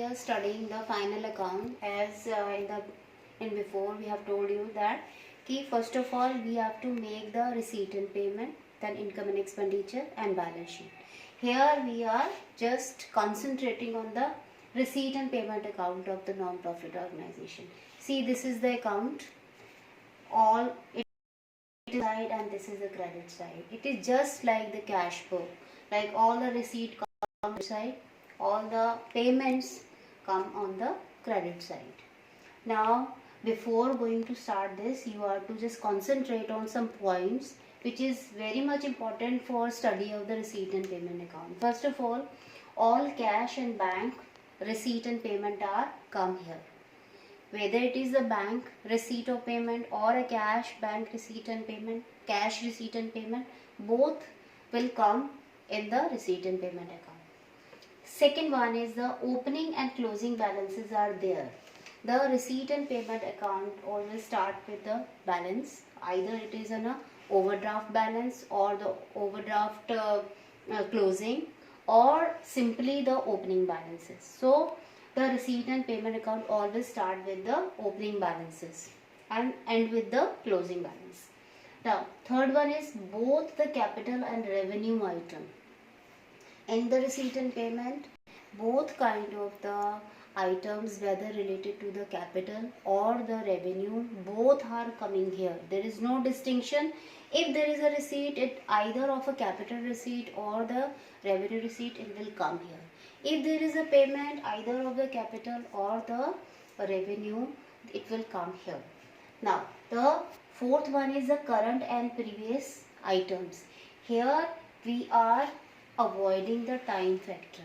here studying the final account. As in before we have told you that first of all we have to make the receipt and payment, then income and expenditure and balance sheet. Here we are just concentrating on the receipt and payment account of the non-profit organization. See, this is the account, all it is side and this is the credit side. It is just like the cash book, like all the receipt come on the side, all the payments come on the credit side. Now before going to start this, you are to just concentrate on some points which is very much important for study of the receipt and payment account. First of all cash and bank receipt and payment are come here. Whether it is a bank receipt or payment or a cash bank receipt and payment, cash receipt and payment, both will come in the receipt and payment account. Second one is the opening and closing balances are there. The receipt and payment account always start with the balance. Either it is an overdraft balance or the overdraft closing, or simply the opening balances. So the receipt and payment account always start with the opening balances and end with the closing balance. Now third one is both the capital and revenue item. In the receipt and payment, both kind of the items, whether related to the capital or the revenue, both are coming here. There is no distinction. If there is a receipt, it either of a capital receipt or the revenue receipt, it will come here. If there is a payment, either of the capital or the revenue, it will come here. Now the fourth one is the current and previous items. Here we are avoiding the time factor.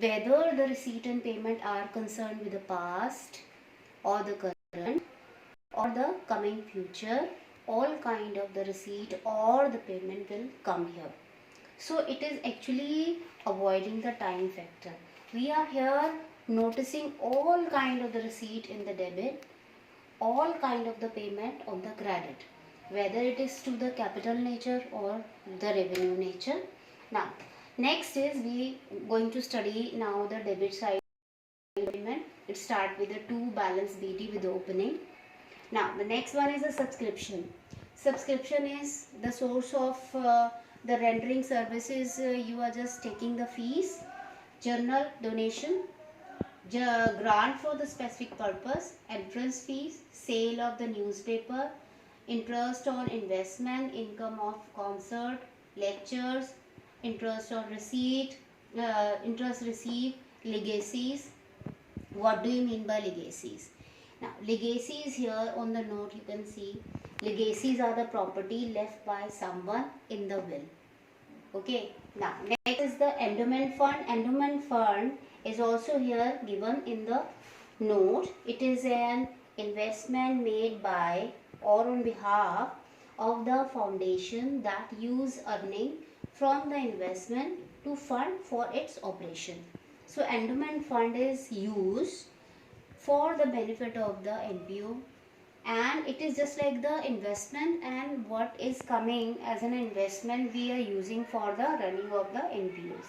Whether the receipt and payment are concerned with the past or the current or the coming future, all kind of the receipt or the payment will come here. So it is actually avoiding the time factor. We are here noticing all kind of the receipt in the debit, all kind of the payment on the credit, whether it is to the capital nature or the revenue nature. Now next is we going to study now the debit side payment. It start with the two balance BD with the opening. Now the next one is a subscription. Subscription is the source of the rendering services. You are just taking the fees, journal donation, grant for the specific purpose, entrance fees, sale of the newspaper, interest on investment, income of concert, lectures, interest on receipt, interest received, legacies. What do you mean by legacies? Now legacies, here on the note you can see legacies are the property left by someone in the will. Okay. Now next is the endowment fund. Endowment fund is also here given in the note. It is an investment made by or on behalf of the foundation that use earning from the investment to fund for its operation. So endowment fund is used for the benefit of the NPO, and it is just like the investment, and what is coming as an investment we are using for the running of the NPOs.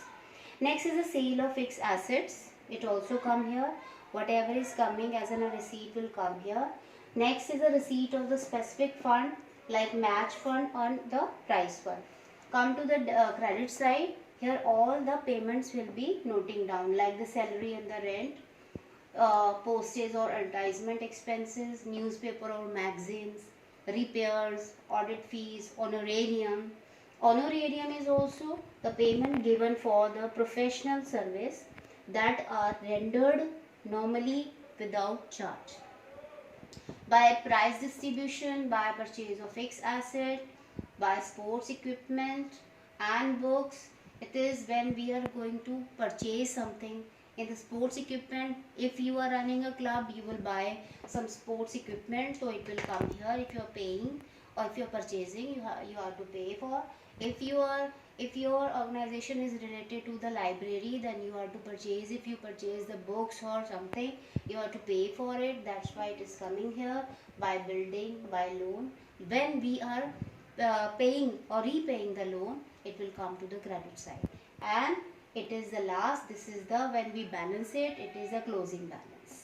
Next is the sale of fixed assets. It also come here. Whatever is coming as a receipt will come here. Next is the receipt of the specific fund like match fund on the prize fund. Come to the credit side. Here all the payments will be noting down, like the salary and the rent, postage or advertisement expenses, newspaper or magazines, repairs, audit fees, honorarium. Honorarium is also the payment given for the professional service that are rendered normally without charge. By price distribution, by purchase of fixed asset, by sports equipment and books. It is when we are going to purchase something. In the sports equipment, if you are running a club, you will buy some sports equipment, so it will come here. If you are paying or if you are purchasing, you have to pay for. If your organization is related to the library, then you have to purchase. If you purchase the books or something, you have to pay for it. That's why it is coming here. By building, by loan, when we are paying or repaying the loan, it will come to the credit side. And it is the last. This is the, when we balance it, it is a closing balance.